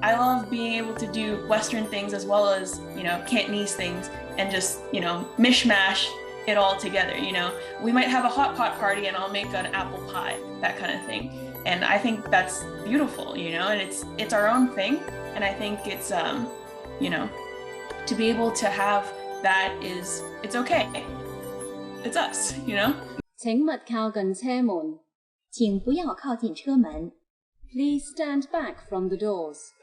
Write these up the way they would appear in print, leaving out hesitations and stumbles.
I love being able to do Western things as well as, Cantonese things and just, mishmash it all together. We might have a hot pot party and I'll make an apple pie, that kind of thing. And I think that's beautiful, and it's our own thing. And I think it's, to be able to have that it's okay. It's us, 請勿靠近車門，請不要靠近車門。Please stand back from the doors.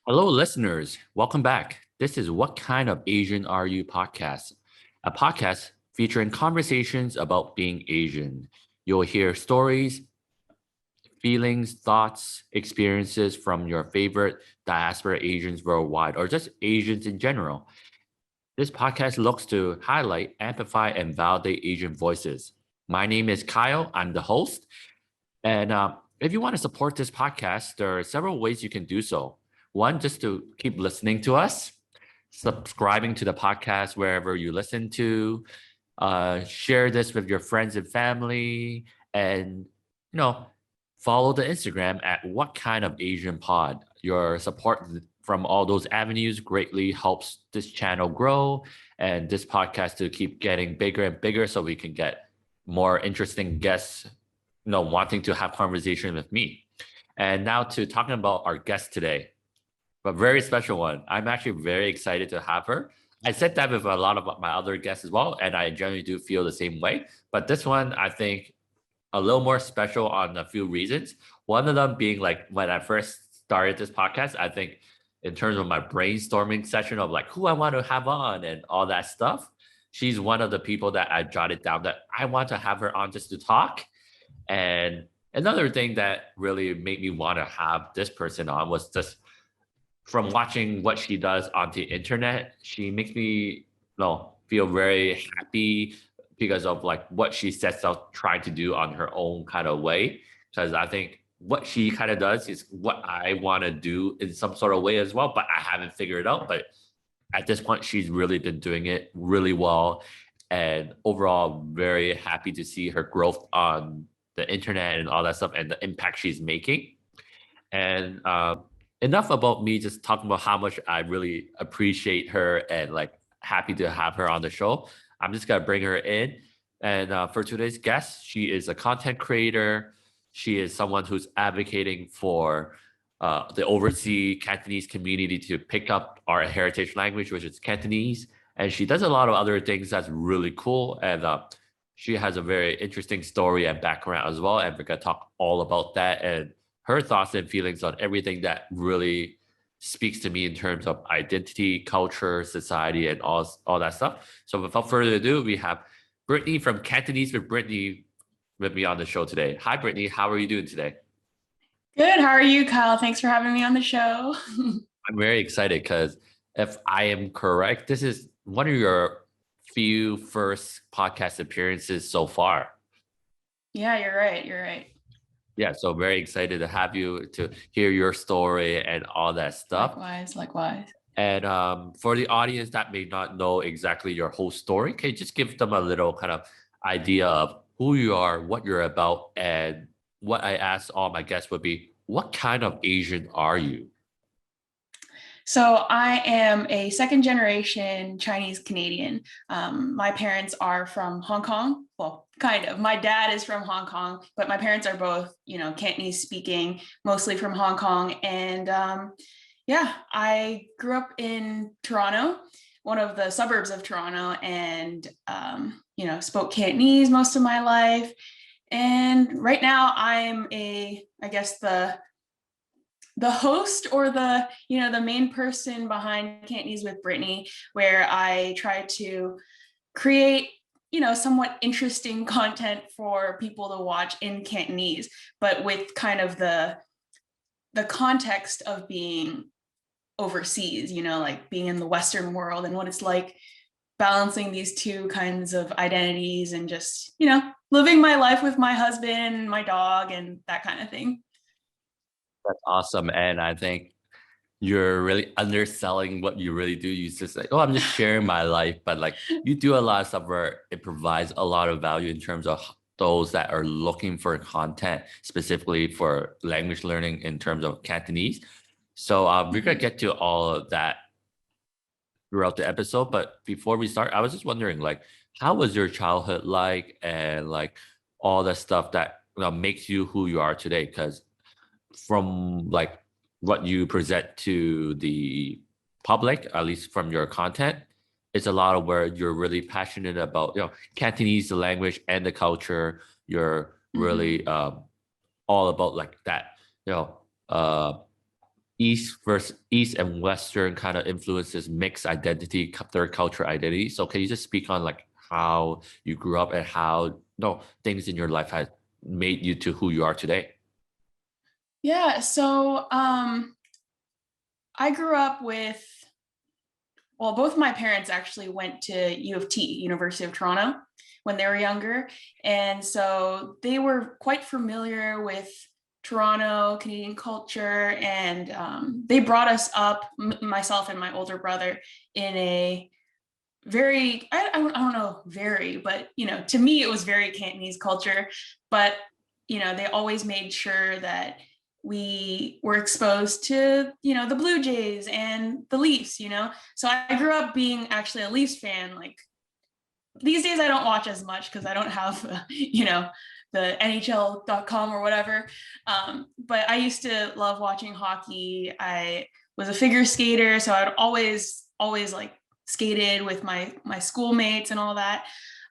Hello, listeners. Welcome back. This is What Kind of Asian Are You podcast, a podcast featuring conversations about being Asian. You'll hear stories, feelings, thoughts, experiences from your favorite diaspora Asians worldwide, or just Asians in general. This podcast looks to highlight, amplify, and validate Asian voices. My name is Kyle. I'm the host. And if you want to support this podcast, there are several ways you can do so. One, just to keep listening to us, subscribing to the podcast wherever you listen to, share this with your friends and family, and, follow the Instagram at What Kind of Asian Pod. Your support from all those avenues greatly helps this channel grow and this podcast to keep getting bigger and bigger so we can get more interesting guests, wanting to have conversation with me. And now to talking about our guest today, a very special one. I'm actually very excited to have her. I said that with a lot of my other guests as well, and I generally do feel the same way. But this one, I think, a little more special on a few reasons. One of them being like when I first started this podcast, I think in terms of my brainstorming session of like who I want to have on and all that stuff, she's one of the people that I jotted down that I want to have her on just to talk. And another thing that really made me want to have this person on was just from watching what she does on the internet. She makes me feel very happy because of like what she sets out trying to do on her own kind of way. Because I think what she kind of does is what I want to do in some sort of way as well, but I haven't figured it out. But at this point, she's really been doing it really well. And overall, very happy to see her growth on the internet and all that stuff and the impact she's making. And enough about me just talking about how much I really appreciate her and like happy to have her on the show. I'm just going to bring her in. And for today's guest, she is a content creator. She is someone who's advocating for the overseas Cantonese community to pick up our heritage language, which is Cantonese. And she does a lot of other things that's really cool. And she has a very interesting story and background as well. And we're going to talk all about that and her thoughts and feelings on everything that really speaks to me in terms of identity, culture, society, and all that stuff. So without further ado, we have Brittany from Cantonese with Brittany with me on the show today. Hi, Brittany. How are you doing today? Good. How are you, Kyle? Thanks for having me on the show. I'm very excited because if I am correct, this is one of your few first podcast appearances so far. Yeah, you're right. Yeah, so very excited to have you to hear your story and all that stuff. Likewise. And for the audience that may not know exactly your whole story, can you just give them a little kind of idea of who you are, what you're about, and what I asked all my guests would be, what kind of Asian are you? So I am a second generation Chinese Canadian. My parents are from Hong Kong. Well, kind of. My dad is from Hong Kong, but my parents are both, Cantonese speaking, mostly from Hong Kong. And I grew up in Toronto, one of the suburbs of Toronto, and, spoke Cantonese most of my life. And right now I'm the host or the main person behind Cantonese with Brittany, where I try to create, somewhat interesting content for people to watch in Cantonese, but with kind of the context of being overseas, like being in the Western world and what it's like balancing these two kinds of identities and just, living my life with my husband and my dog and that kind of thing. That's awesome. And I think you're really underselling what you really do. You just like, I'm just sharing my life. But like you do a lot of stuff where it provides a lot of value in terms of those that are looking for content specifically for language learning in terms of Cantonese. So we're gonna get to all of that throughout the episode. But before we start, I was just wondering, like, how was your childhood like, and like all the stuff that makes you who you are today? Because from like what you present to the public, at least from your content, it's a lot of where you're really passionate about, Cantonese, the language and the culture. You're really all about like that, uh, East and Western kind of influences, mixed identity, third culture identity. So can you just speak on like how you grew up and how things in your life has made you to who you are today? Yeah, so I grew up with, well, both my parents actually went to U of T, University of Toronto, when they were younger. And so they were quite familiar with Toronto, Canadian culture. And they brought us up, myself and my older brother, in a very, I don't know, very, but, to me, it was very Cantonese culture. But, they always made sure that we were exposed to, the Blue Jays and the Leafs, So I grew up being actually a Leafs fan. Like these days I don't watch as much because I don't have, the NHL.com or whatever. But I used to love watching hockey. I was a figure skater, so I'd always like skated with my schoolmates and all that.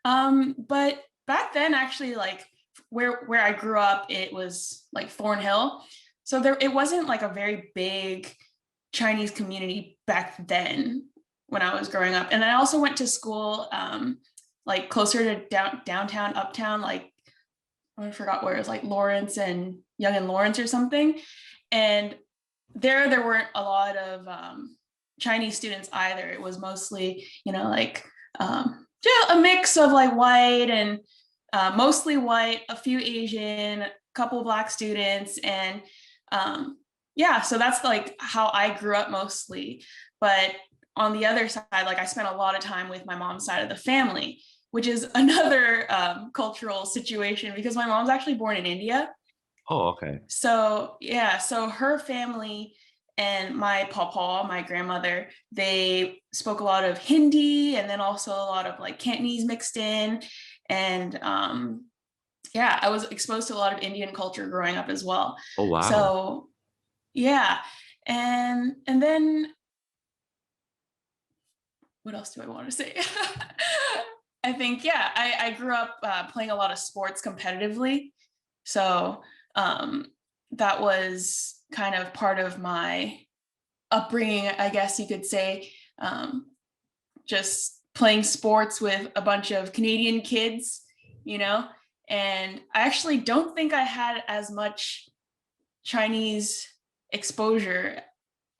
But back then, actually, like where I grew up, it was like Thornhill. So it wasn't like a very big Chinese community back then when I was growing up. And I also went to school like closer to downtown, uptown, like I forgot where it was, like Lawrence and Young and Lawrence or something. And there weren't a lot of Chinese students either. It was mostly, like just a mix of like white and mostly white, a few Asian, a couple Black students. And yeah, so that's like how I grew up mostly. But on the other side, like I spent a lot of time with my mom's side of the family, which is another cultural situation because my mom's actually born in India. Oh, okay. So yeah, so her family and my papa, my grandmother, they spoke a lot of Hindi and then also a lot of like Cantonese mixed in. And yeah, I was exposed to a lot of Indian culture growing up as well. Oh, wow. So yeah. And then what else do I want to say? I think, yeah, I grew up playing a lot of sports competitively. So that was kind of part of my upbringing, I guess you could say. Just playing sports with a bunch of Canadian kids, and I actually don't think I had as much Chinese exposure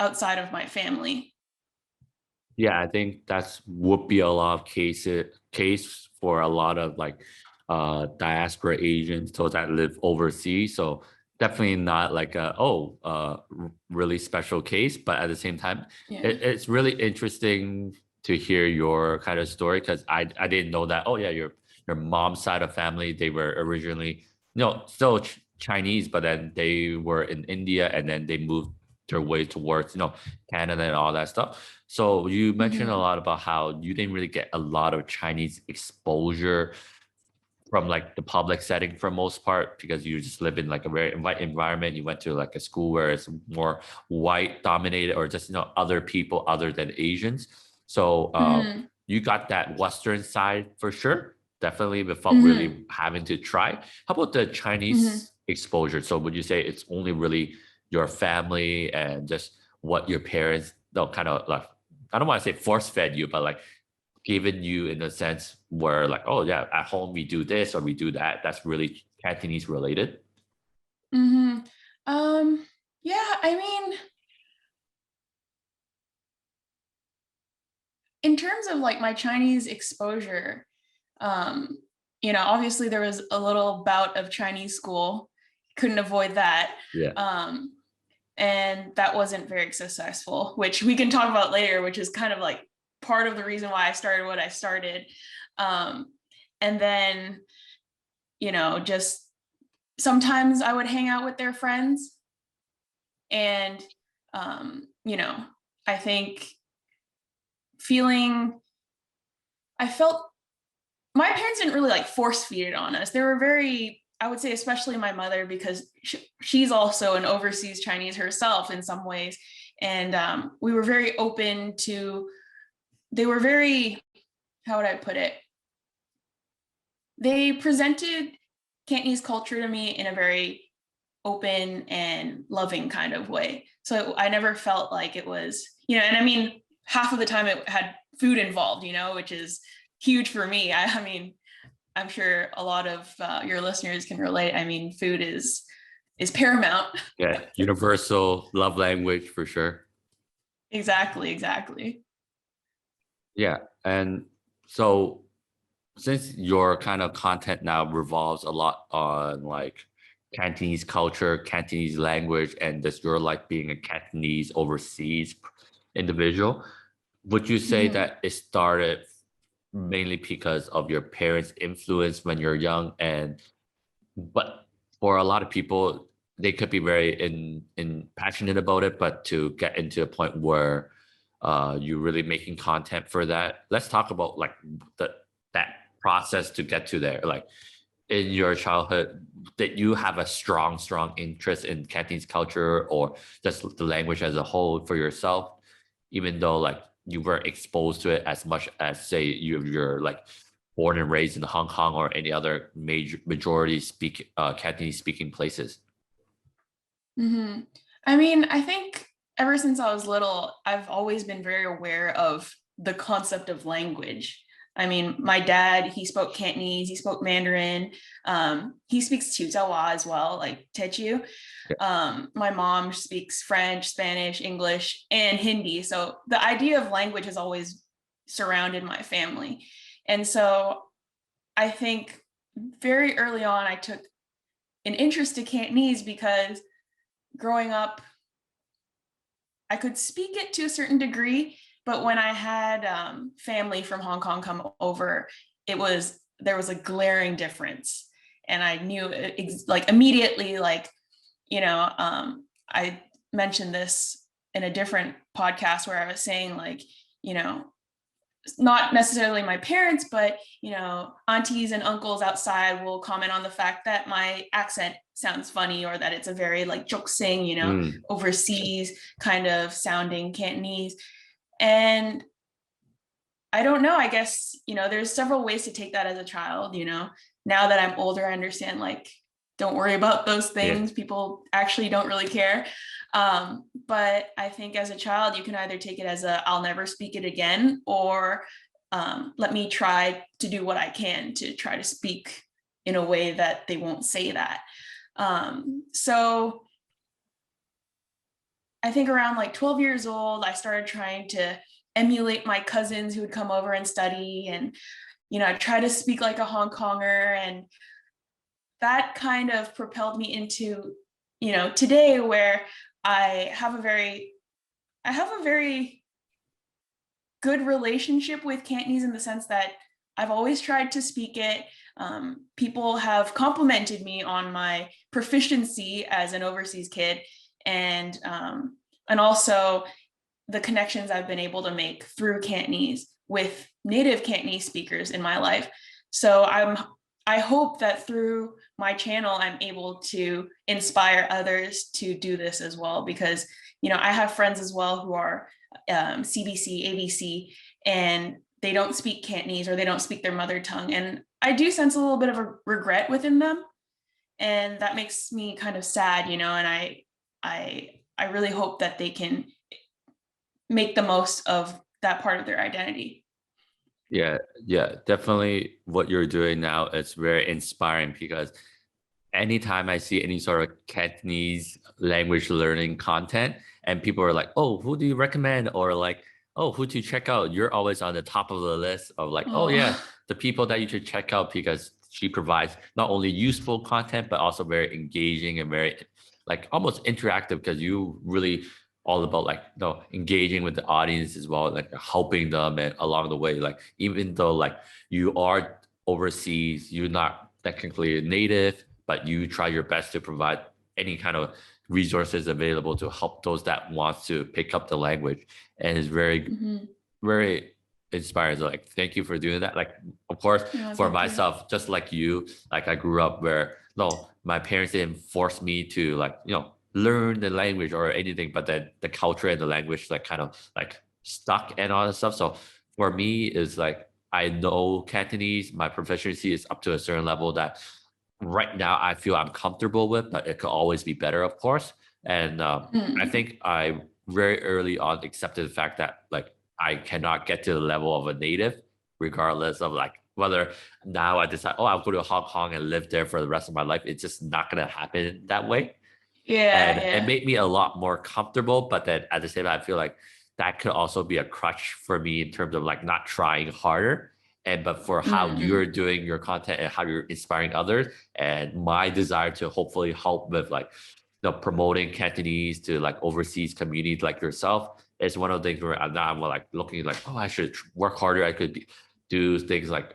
outside of my family. Yeah, I think that's would be a lot of case for a lot of like diaspora Asians, those that live overseas. So definitely not like really special case, but at the same time, Yeah. it's really interesting to hear your kind of story because I didn't know that. Oh yeah, your mom's side of family, they were originally still Chinese, but then they were in India and then they moved their way towards Canada and all that stuff. So you mentioned a lot about how you didn't really get a lot of Chinese exposure from like the public setting for most part because you just live in like a very white environment. You went to like a school where it's more white dominated or just other people other than Asians. So you got that Western side for sure, definitely, without really having to try. How about the Chinese exposure? So would you say it's only really your family and just what your parents kind of like, I don't want to say force fed you, but like given you in a sense where like, oh yeah, at home we do this or we do that, that's really Cantonese related? Yeah, I mean, in terms of like my Chinese exposure, obviously there was a little bout of Chinese school, couldn't avoid that. Yeah. And that wasn't very successful, which we can talk about later, which is kind of like part of the reason why I started what I started. And then, just sometimes I would hang out with their friends. And, I think I felt my parents didn't really like force feed it on us. They were very, I would say, especially my mother, because she's also an overseas Chinese herself in some ways. And we were very open to, they were very, how would I put it? They presented Cantonese culture to me in a very open and loving kind of way. So I never felt like it was, and I mean, half of the time it had food involved, which is huge for me. I mean, I'm sure a lot of your listeners can relate. I mean, food is paramount. Yeah, universal love language for sure. Exactly. Yeah, and so since your kind of content now revolves a lot on like Cantonese culture, Cantonese language, and this you're like being a Cantonese overseas individual, would you say that it started mainly because of your parents' influence when you're young? But for a lot of people, they could be very in passionate about it, but to get into a point where you're really making content for that. Let's talk about like that process to get to there. Like in your childhood, did you have a strong interest in Cantonese culture or just the language as a whole for yourself, even though like you weren't exposed to it as much as say you're like born and raised in Hong Kong or any other majority Cantonese speaking places? I mean, I think ever since I was little, I've always been very aware of the concept of language. I mean, my dad, he spoke Cantonese, he spoke Mandarin, he speaks Chiuzawa as well, like Techiu. My mom speaks French, Spanish, English, and Hindi. So the idea of language has always surrounded my family. And so I think very early on, I took an interest to Cantonese because growing up, I could speak it to a certain degree, but when I had family from Hong Kong come over, there was a glaring difference, and I knew like immediately, like I mentioned this in a different podcast where I was saying like not necessarily my parents, but aunties and uncles outside will comment on the fact that my accent sounds funny, or that it's a very like joksing, overseas kind of sounding Cantonese. And I don't know, I guess, there's several ways to take that as a child. Now that I'm older, I understand, like, don't worry about those things. Yeah. People actually don't really care. But I think as a child, you can either take it as I'll never speak it again, or let me try to do what I can to try to speak in a way that they won't say that. So I think around like 12 years old, I started trying to emulate my cousins who would come over and study. And, I try to speak like a Hong Konger, and that kind of propelled me into, today, where I have a very good relationship with Cantonese, in the sense that I've always tried to speak it. People have complimented me on my proficiency as an overseas kid, and also the connections I've been able to make through Cantonese with native Cantonese speakers in my life. So I hope that through my channel, I'm able to inspire others to do this as well, because, I have friends as well who are CBC, ABC, and they don't speak Cantonese, or they don't speak their mother tongue. And I do sense a little bit of a regret within them. And that makes me kind of sad, and I really hope that they can make the most of that part of their identity. Yeah, definitely what you're doing now is very inspiring, because anytime I see any sort of Cantonese language learning content and people are like, oh, who do you recommend? Or like, oh, who to check out? You're always on the top of the list of like, oh yeah, the people that you should check out, because she provides not only useful content, but also very engaging and very like almost interactive, because you really all about like engaging with the audience as well, like helping them and along the way, like even though like you are overseas, you're not technically native, but you try your best to provide any kind of resources available to help those that wants to pick up the language. And it's very, very inspiring. So like, thank you for doing that. Like, of course, for myself, just like you, like I grew up where, no, my parents didn't force me to like, learn the language or anything, but then the culture and the language like kind of like stuck and all that stuff. So for me is like, I know Cantonese, my proficiency is up to a certain level that right now I feel I'm comfortable with, but it could always be better, of course. And I think I very early on accepted the fact that like I cannot get to the level of a native, regardless of like whether now I decide, oh, I'll go to Hong Kong and live there for the rest of my life. It's just not going to happen that way. And it made me a lot more comfortable. But then at the same time, I feel like that could also be a crutch for me in terms of like not trying harder. But for how you're doing your content and how you're inspiring others, and my desire to hopefully help with like promoting Cantonese to like overseas communities like yourself, is one of the things where I'm like looking like, oh, I should work harder. I could do things like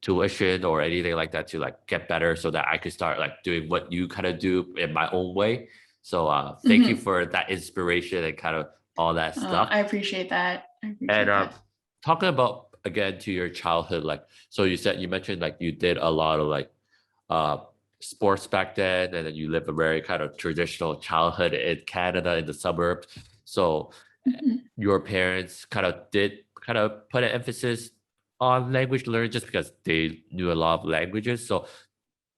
tuition or anything like that to like get better so that I could start like doing what you kind of do in my own way. So thank you for that inspiration and kind of all that stuff. I appreciate that. Talking about again to your childhood, like, so you mentioned like you did a lot of like sports back then, and then you lived a very kind of traditional childhood in Canada in the suburbs. So your parents kind of put an emphasis on language learning just because they knew a lot of languages. So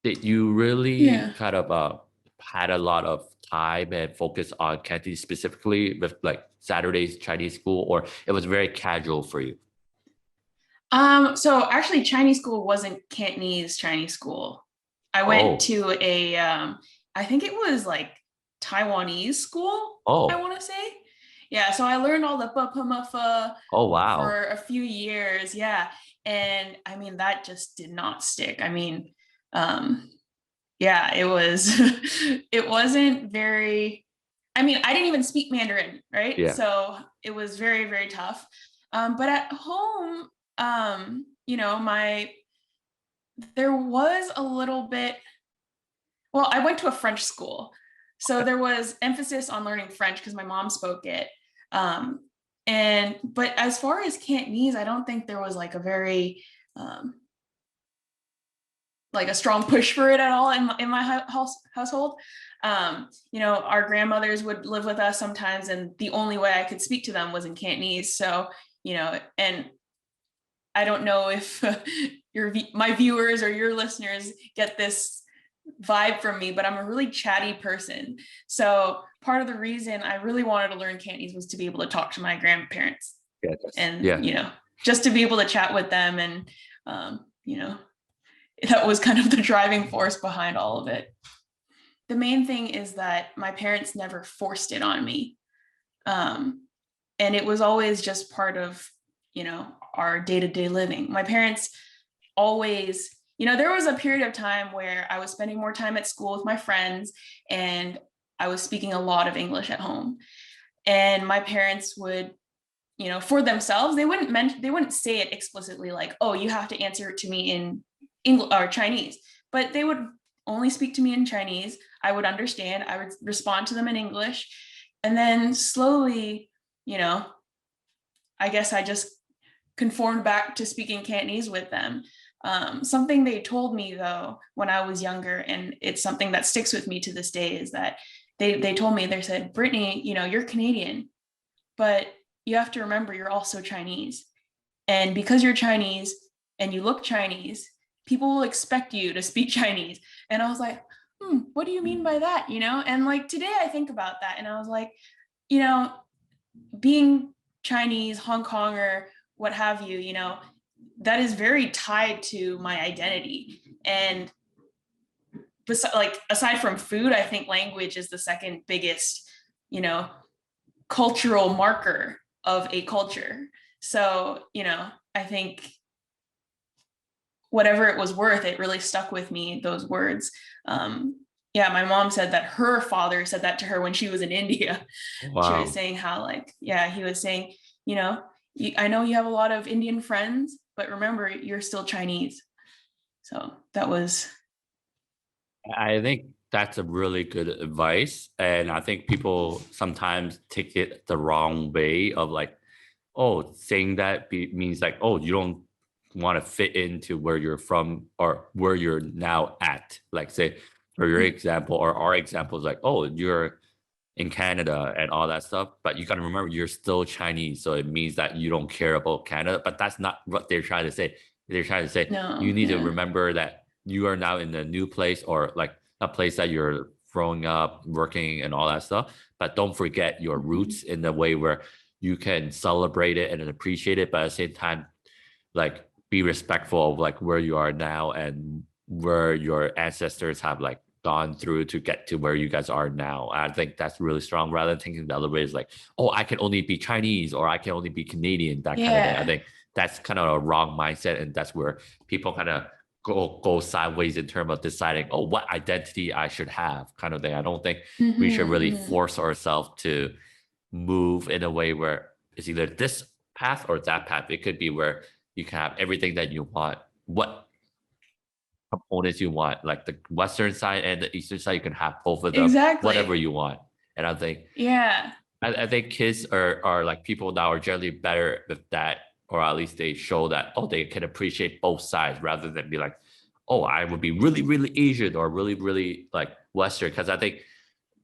did you really kind of had a lot of time and focus on Cantonese specifically with like Saturday's Chinese school, or it was very casual for you? So actually Chinese school wasn't Cantonese Chinese school. I went to a I think it was like Taiwanese school, I want to say. Yeah, so I learned all the pa for a few years. Yeah. And I mean, that just did not stick. I mean, yeah, it was, it wasn't very, I mean, I didn't even speak Mandarin, right? Yeah. So it was very, very tough. But at home, there was a little bit, well, I went to a French school. So there was emphasis on learning French because my mom spoke it. But as far as Cantonese, I don't think there was like a very, like a strong push for it at all in my household. Our grandmothers would live with us sometimes, and the only way I could speak to them was in Cantonese. So, and I don't know if my viewers or your listeners get this vibe from me, but I'm a really chatty person. So part of the reason I really wanted to learn Cantonese was to be able to talk to my grandparents just to be able to chat with them. And, that was kind of the driving force behind all of it. The main thing is that my parents never forced it on me. And it was always just part of, our day-to-day living. My parents always, there was a period of time where I was spending more time at school with my friends, and I was speaking a lot of English at home. And my parents would, for themselves, they wouldn't say it explicitly like, oh, you have to answer it to me in English or Chinese, but they would only speak to me in Chinese. I would understand, I would respond to them in English. And then slowly, I guess I just conformed back to speaking Cantonese with them. Something they told me though, when I was younger, and it's something that sticks with me to this day, is that they told me, they said, Brittany, you're Canadian, but you have to remember you're also Chinese. And because you're Chinese and you look Chinese, people will expect you to speak Chinese. And I was like, what do you mean by that? And like today I think about that and I was like, being Chinese, Hong Konger, what have you, that is very tied to my identity. And aside from food, I think language is the second biggest, cultural marker of a culture. So, I think whatever it was worth, it really stuck with me, those words. My mom said that her father said that to her when she was in India. Wow. She was saying how he was saying, I know you have a lot of Indian friends, but remember, you're still Chinese. So that was I think that's a really good advice. And I think people sometimes take it the wrong way of like, oh, saying that means like, oh, you don't want to fit into where you're from or where you're now at. Like say, for your example or our example is like, oh, you're in Canada and all that stuff, but you got to remember you're still Chinese. So it means that you don't care about Canada, but that's not what they're trying to say. They're trying to say you No, need to yeah. remember that you are now in a new place or like a place that you're growing up, working and all that stuff. But don't forget your roots in the way where you can celebrate it and appreciate it, but at the same time, like be respectful of like where you are now and where your ancestors have like gone through to get to where you guys are now. I think that's really strong rather than thinking the other way is like, oh, I can only be Chinese or I can only be Canadian, that kind of thing. I Yeah. think that's kind of a wrong mindset. And that's where people kind of go sideways in terms of deciding, oh, what identity I should have kind of thing. I don't think we should really force ourselves to move in a way where it's either this path or that path. It could be where you can have everything that you want. What components you want, like the Western side and the Eastern side, you can have both of them, whatever Exactly. you want. And I think Yeah. I think kids are like people now are generally better with that, or at least they show that oh they can appreciate both sides rather than be like, oh I would be really really Asian or really really like Western. Because I think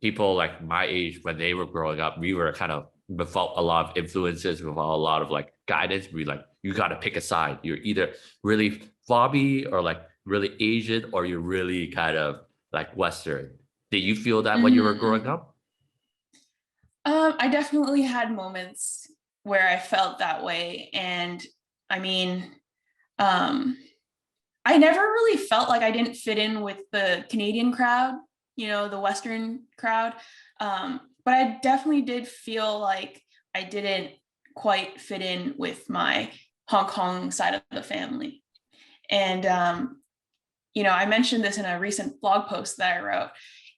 people like my age when they were growing up, we were kind of without a lot of influences, without a lot of like guidance. We like you got to pick a side. You're either really Bobby or like really Asian, or you're really kind of like Western. Did you feel that when you were growing up? I definitely had moments where I felt that way. And I mean, um, I never really felt like I didn't fit in with the Canadian crowd, the Western crowd. But I definitely did feel like I didn't quite fit in with my Hong Kong side of the family. And, I mentioned this in a recent blog post that I wrote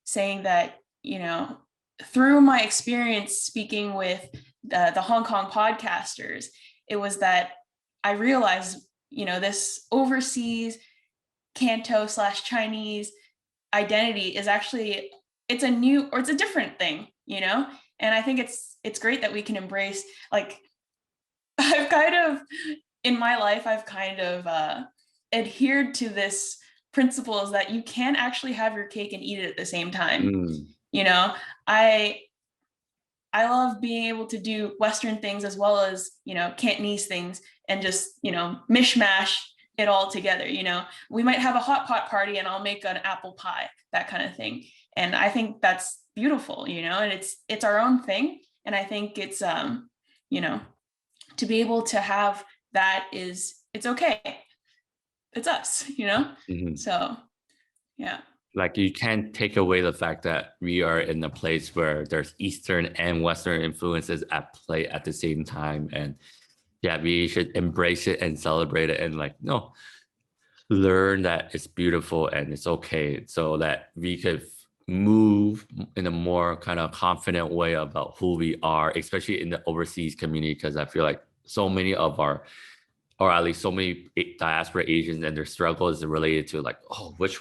saying that, through my experience speaking with the Hong Kong podcasters, it was that I realized, this overseas Canto/Chinese identity is actually it's a different thing, and I think it's great that we can embrace like I've kind of in my life I've kind of adhered to this principle is that you can actually have your cake and eat it at the same time. Mm, you know I I love being able to do Western things as well as, Cantonese things and just, mishmash it all together. We might have a hot pot party and I'll make an apple pie, that kind of thing. And I think that's beautiful, and it's our own thing. And I think it's, you know, to be able to have that it's okay. It's us. mhm. So yeah. Like you can't take away the fact that we are in a place where there's Eastern and Western influences at play at the same time. And yeah, we should embrace it and celebrate it and like, no, learn that it's beautiful and it's okay so that we could move in a more kind of confident way about who we are, especially in the overseas community. Because I feel like so many of our or at least so many diaspora Asians and their struggle is related to like, oh, which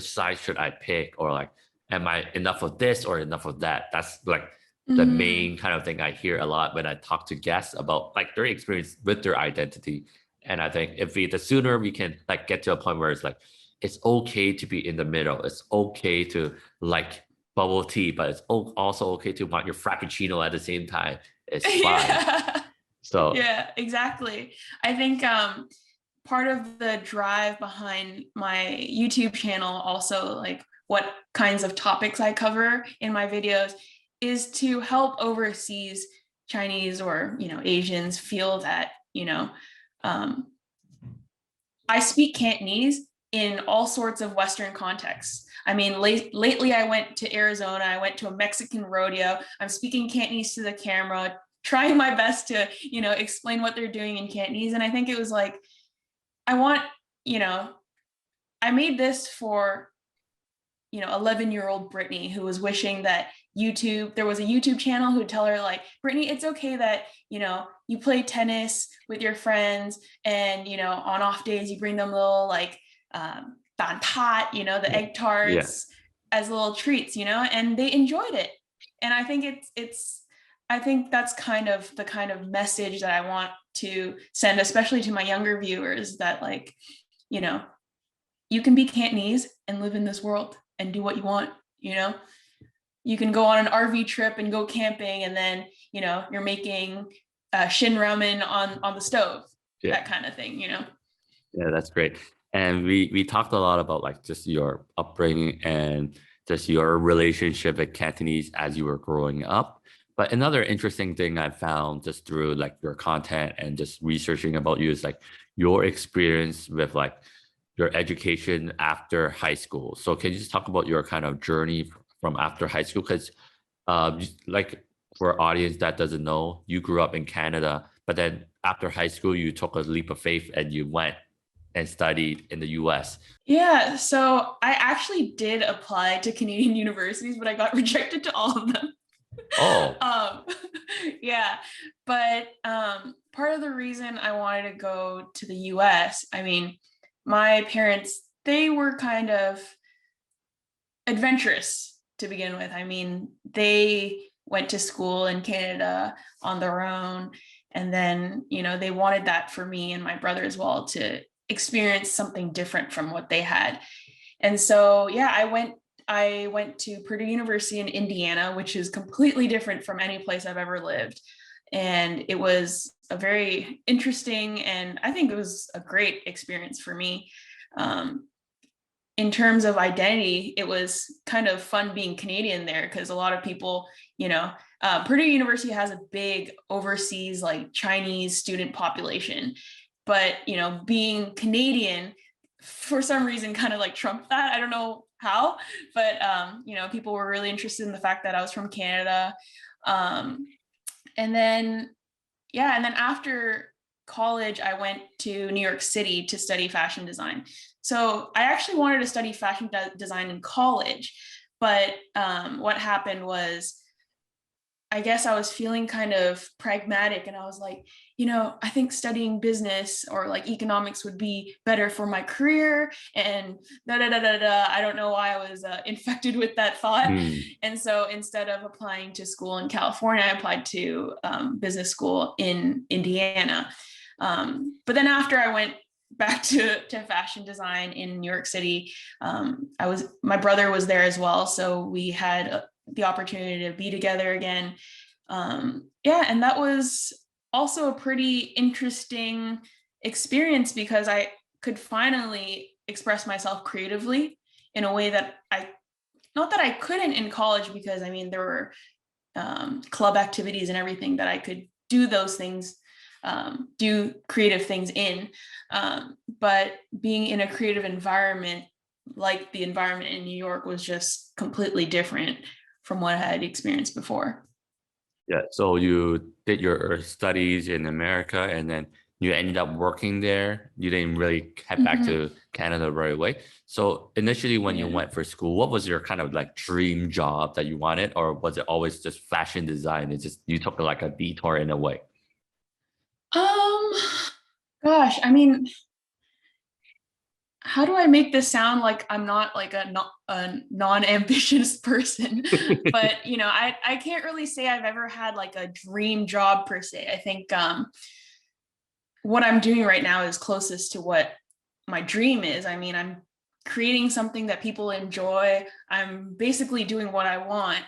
side should I pick? Or like, am I enough of this or enough of that? That's like the Mhm. main kind of thing I hear a lot when I talk to guests about like their experience with their identity. And I think if the sooner we can like get to a point where it's like, it's okay to be in the middle. It's okay to like bubble tea, but it's also okay to want your frappuccino at the same time. It's fine. Yeah. So Yeah, exactly. I think part of the drive behind my YouTube channel, also like what kinds of topics I cover in my videos, is to help overseas Chinese or Asians feel that um, I speak Cantonese in all sorts of Western contexts. I mean, lately I went to Arizona, I went to a Mexican rodeo. I'm speaking Cantonese to the camera, trying my best to, explain what they're doing in Cantonese. And I think it was like, I want, you know, I made this for, 11-year-old Brittany who was wishing that there was a YouTube channel who'd tell her like, Brittany, it's okay that, you play tennis with your friends and, on off days, you bring them little like dan tat, the egg tarts as little treats, and they enjoyed it. And I think I think that's kind of the kind of message that I want to send, especially to my younger viewers, that like, you can be Cantonese and live in this world and do what you want, You can go on an RV trip and go camping, and then, you're making shin ramen on the stove, that kind of thing, Yeah, that's great. And we talked a lot about like just your upbringing and just your relationship with Cantonese as you were growing up. But another interesting thing I found just through like your content and just researching about you is like your experience with like your education after high school. So can you just talk about your kind of journey from after high school? Because like for our audience that doesn't know, you grew up in Canada, but then after high school, you took a leap of faith and you went and studied in the US. Yeah, so I actually did apply to Canadian universities, but I got rejected to all of them. Oh. Yeah, but part of the reason I wanted to go to the US, I mean, my parents, they were kind of adventurous to begin with. I mean, they went to school in Canada on their own, and then, they wanted that for me and my brother as well, to experience something different from what they had. And so, yeah, I went to Purdue University in Indiana, which is completely different from any place I've ever lived. And it was a very interesting, and I think it was a great experience for me. In terms of identity, it was kind of fun being Canadian there, because a lot of people, Purdue University has a big overseas like Chinese student population, but being Canadian for some reason kind of like trumped that. I don't know how, but people were really interested in the fact that I was from Canada. And then after college, I went to New York City to study fashion design. So I actually wanted to study fashion design in college, but what happened was, I guess I was feeling kind of pragmatic, and I was like, I think studying business or like economics would be better for my career, and I don't know why I was infected with that thought. And so instead of applying to school in California, I applied to business school in Indiana. But then after I went back to fashion design in New York City, my brother was there as well, so we had the opportunity to be together again. And that was also a pretty interesting experience, because I could finally express myself creatively in a way that not that I couldn't in college, because I mean, there were club activities and everything that I could do those things, do creative things in, but being in a creative environment like the environment in New York was just completely different from what I had experienced before. Yeah, so you did your studies in America and then you ended up working there. You didn't really head back to Canada right away. So initially when you went for school, what was your kind of like dream job that you wanted? Or was it always just fashion design? It's just you took like a detour in a way? Gosh, I mean, how do I make this sound like I'm not like a non-ambitious person? But I can't really say I've ever had like a dream job per se. I think what I'm doing right now is closest to what my dream is. I mean, I'm creating something that people enjoy. I'm basically doing what I want.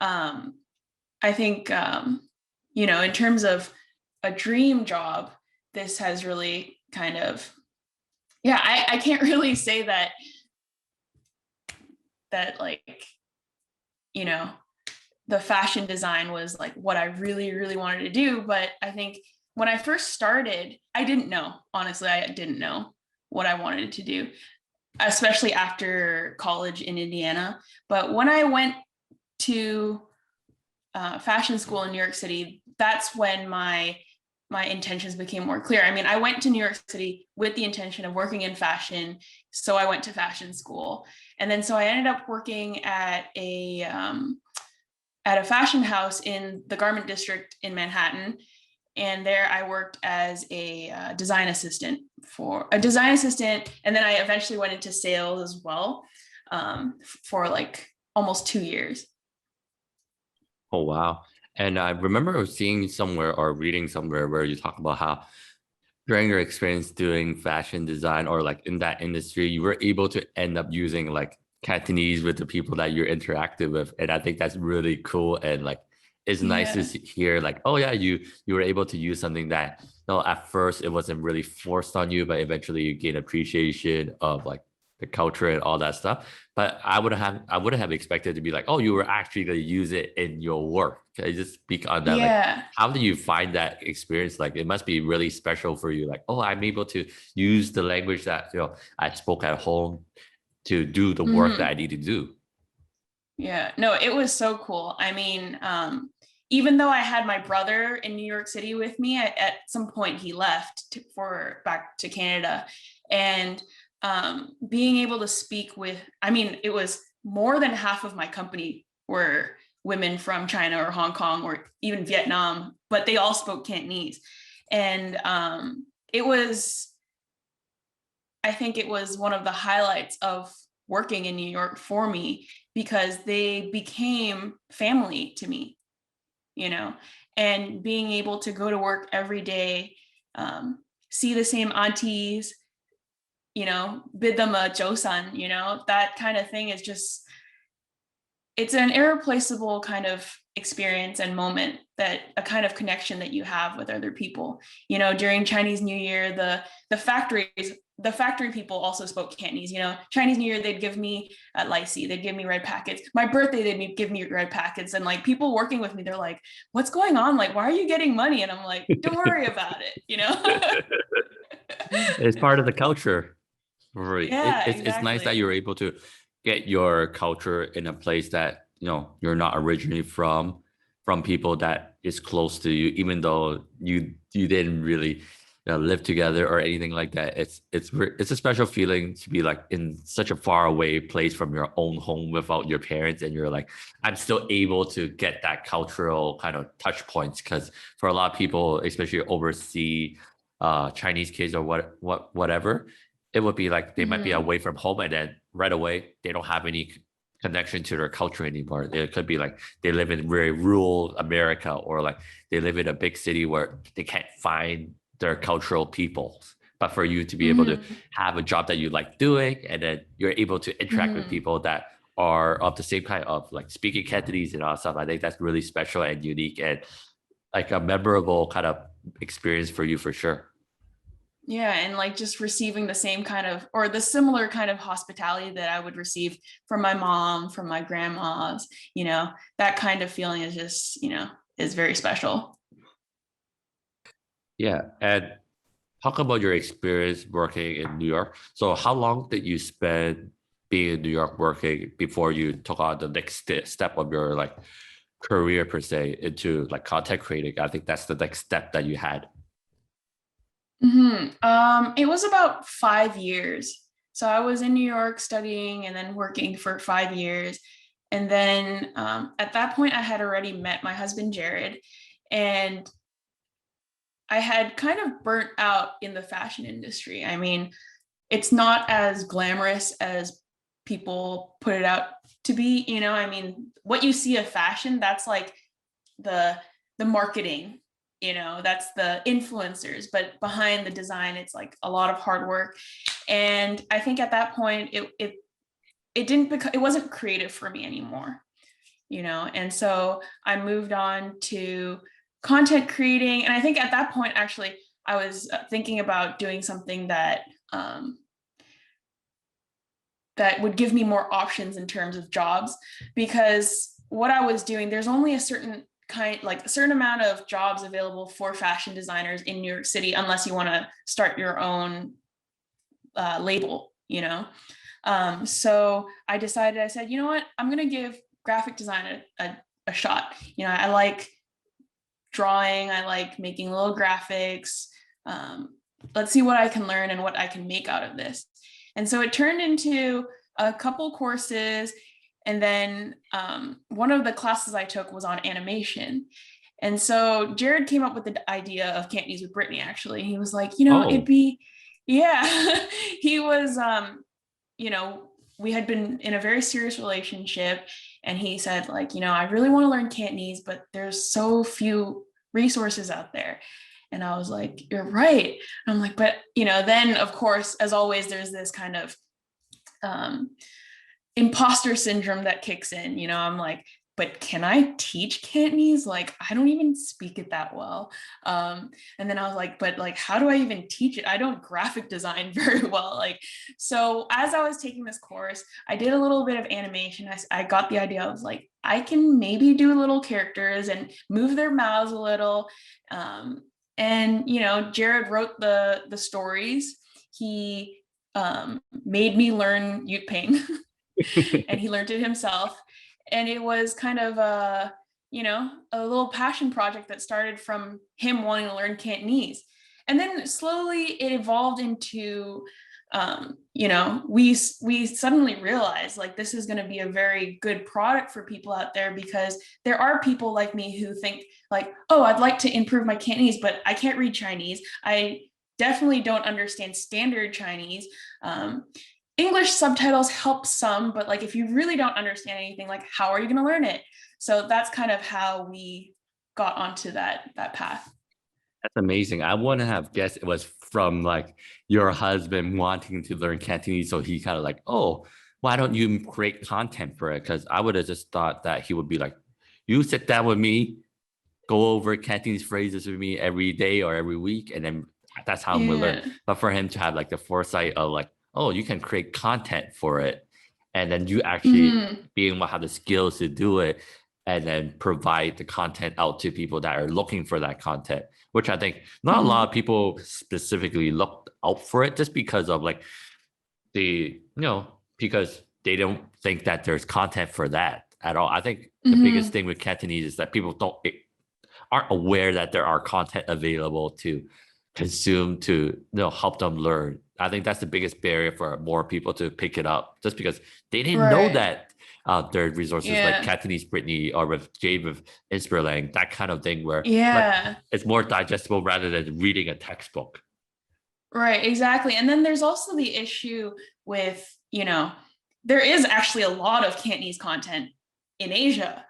I think in terms of a dream job, this has really kind of, I can't really say that like, the fashion design was like what I really, really wanted to do. But I think when I first started, I didn't know, honestly, I didn't know what I wanted to do, especially after college in Indiana. But when I went to fashion school in New York City, that's when my intentions became more clear. I mean, I went to New York City with the intention of working in fashion, so I went to fashion school, and then so I ended up working at a fashion house in the Garment District in Manhattan, And there I worked as a design assistant, and then I eventually went into sales as well, for like almost 2 years. Oh, wow. And I remember seeing somewhere or reading somewhere where you talk about how during your experience doing fashion design or like in that industry, you were able to end up using like Cantonese with the people that you're interactive with. And I think that's really cool. And like, it's nice to Yeah. hear like, oh yeah, you were able to use something that, at first it wasn't really forced on you, but eventually you gain appreciation of like the culture and all that stuff. But I wouldn't have expected to be like, oh, you were actually going to use it in your work. Can I just speak on that? Like, Yeah. how do you find that experience? Like, it must be really special for you. Like, oh, I'm able to use the language that I spoke at home to do the work that I need to do. Yeah, no, it was so cool. I mean, even though I had my brother in New York City with me, at some point he left for back to Canada, and being able to speak with, I mean, it was more than half of my company were women from China or Hong Kong or even Vietnam, but they all spoke Cantonese, and it was, I think it was one of the highlights of working in New York for me, because they became family to me, you know, and being able to go to work every day, see the same aunties, bid them a josan, that kind of thing is just, it's an irreplaceable kind of experience and moment, that a kind of connection that you have with other people. During Chinese New Year, the factory people also spoke Cantonese. Chinese New Year, they'd give me lychee, they'd give me red packets. My birthday, they'd give me red packets. And like people working with me, they're like, what's going on? Like, why are you getting money? And I'm like, don't worry about it. It's part of the culture. Right. Yeah, It's nice that exactly. you're able to get your culture in a place that, you're not originally from people that is close to you, even though you didn't really live together or anything like that. It's a special feeling to be like in such a far away place from your own home without your parents, and you're like, I'm still able to get that cultural kind of touch points, because for a lot of people, especially overseas Chinese kids or whatever, it would be like they might be Hmm. away from home and then right away they don't have any connection to their culture anymore. It could be like they live in very rural America, or like they live in a big city where they can't find their cultural people. But for you to be able to Hmm. have a job that you like doing, and then you're able to interact with Hmm. people that are of the same kind of like speaking Cantonese and all that stuff, I think that's really special and unique and like a memorable kind of experience for you for sure. Yeah, and like just receiving the same kind of, or the similar kind of hospitality that I would receive from my mom, from my grandmas, that kind of feeling is just, is very special. Yeah. And talk about your experience working in New York. So how long did you spend being in New York working before you took on the next step of your like career per se into like content creating? I think that's the next step that you had. It was about 5 years. So I was in New York studying and then working for 5 years. And then at that point, I had already met my husband, Jared, and I had kind of burnt out in the fashion industry. I mean, it's not as glamorous as people put it out to be. I mean, what you see of fashion, that's like the marketing, that's the influencers, but behind the design, it's like a lot of hard work. And I think at that point, it didn't become, it wasn't creative for me anymore. And so I moved on to content creating. And I think at that point, actually, I was thinking about doing something um, that would give me more options in terms of jobs, because what I was doing, there's only a certain amount of jobs available for fashion designers in New York City, unless you want to start your own label. So I said, you know what, I'm going to give graphic design a shot. I like drawing, I like making little graphics. um, let's see what I can learn and what I can make out of this. And so it turned into a couple courses. And then one of the classes I took was on animation. And so Jared came up with the idea of Cantonese with Brittany, actually. He was like, it'd Oh, be, yeah, he was, we had been in a very serious relationship, and he said, like, I really want to learn Cantonese, but there's so few resources out there. And I was like, you're right. And I'm like, but, then of course, as always, there's this kind of imposter syndrome that kicks in. I'm like, but can I teach Cantonese? Like, I don't even speak it that well. And then I was like, but like, how do I even teach it? I don't graphic design very well. Like, so as I was taking this course, I did a little bit of animation. I got the idea. I was like, I can maybe do little characters and move their mouths a little. And Jared wrote the stories. He made me learn Yutping. And he learned it himself. And it was kind of a little passion project that started from him wanting to learn Cantonese. And then slowly it evolved into, we suddenly realized like this is going to be a very good product for people out there, because there are people like me who think like, oh, I'd like to improve my Cantonese, but I can't read Chinese. I definitely don't understand standard Chinese. English subtitles help some, but like if you really don't understand anything, like how are you going to learn it? So that's kind of how we got onto that path. that's amazing. I wouldn't have guessed it was from like your husband wanting to learn Cantonese. So he kind of like, oh, why don't you create content for it? Because I would have just thought that he would be like, you sit down with me, go over Cantonese phrases with me every day or every week, and then that's how we learn. But for him to have like the foresight of like, oh, you can create content for it, and then you actually being able to have the skills to do it, and then provide the content out to people that are looking for that content, which I think not a lot of people specifically look out for it, just because of like because they don't think that there's content for that at all. I think the biggest thing with Cantonese is that people aren't aware that there are content available to consume to help them learn. I think that's the biggest barrier for more people to pick it up, just because they didn't know that there are resources like Cantonese Brittany or with Jade with Inspirlang, that kind of thing where like, it's more digestible rather than reading a textbook. Right, exactly. And then there's also the issue with, there is actually a lot of Cantonese content in Asia,